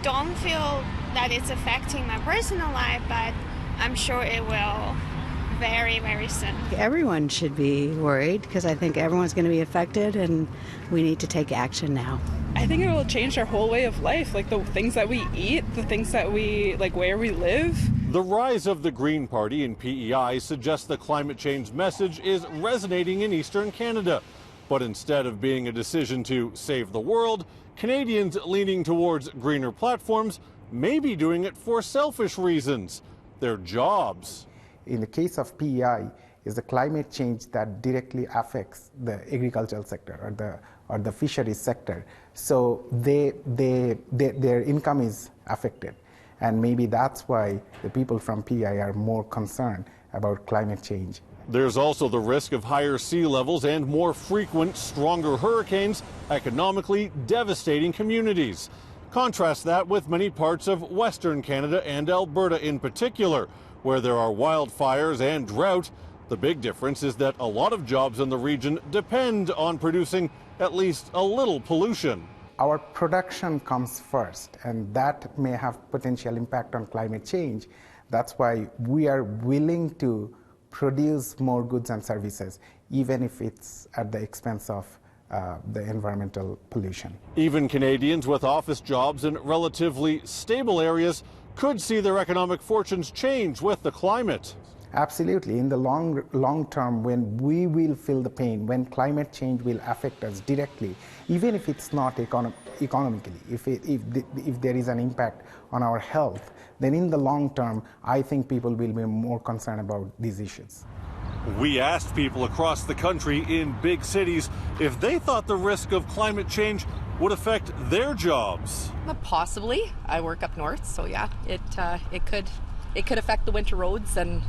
don't feel that it's affecting my personal life, but I'm sure it will very, very soon. Everyone should be worried because I think everyone's going to be affected and we need to take action now. I think it will change our whole way of life, like the things that we eat, the things that we, like where we live. The rise of the Green Party in P.E.I. suggests the climate change message is resonating in Eastern Canada. But instead of being a decision to save the world, Canadians leaning towards greener platforms may be doing it for selfish reasons, their jobs. In the case of P.E.I., is the climate change that directly affects the agricultural sector or the fisheries sector. So their income is affected. And maybe that's why the people from P.E.I. are more concerned about climate change. There's also the risk of higher sea levels and more frequent, stronger hurricanes, economically devastating communities. Contrast that with many parts of Western Canada and Alberta in particular, where there are wildfires and drought. The big difference is that a lot of jobs in the region depend on producing at least a little pollution. Our production comes first, and that may have potential impact on climate change. That's why we are willing to produce more goods and services, even if it's at the expense of the environmental pollution. Even Canadians with office jobs in relatively stable areas could see their economic fortunes change with the climate. Absolutely. In the long term, when we will feel the pain, when climate change will affect us directly, even if it's not economically, if there is an impact on our health, then in the long term, I think people will be more concerned about these issues. We asked people across the country in big cities if they thought the risk of climate change would affect their jobs. Possibly. I work up north, so yeah, it could affect the winter roads and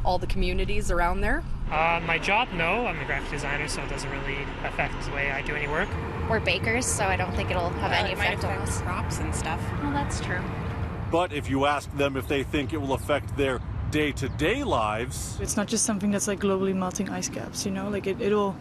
all the communities around there. My job, no. I'm a graphic designer, so it doesn't really affect the way I do any work. We're bakers, so I don't think it'll have any effect on us. Crops and stuff. Well, that's true. But if you ask them if they think it will affect their day-to-day lives... It's not just something that's like globally melting ice caps, you know, like it'll,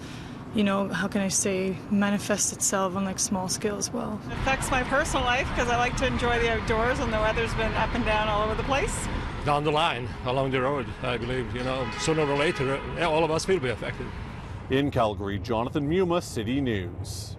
you know, how can I say, manifest itself on like small scale as well. It affects my personal life because I like to enjoy the outdoors and the weather's been up and down all over the place. Down the line, along the road, I believe, you know, sooner or later, all of us will be affected. In Calgary, Jonathan Muma, City News.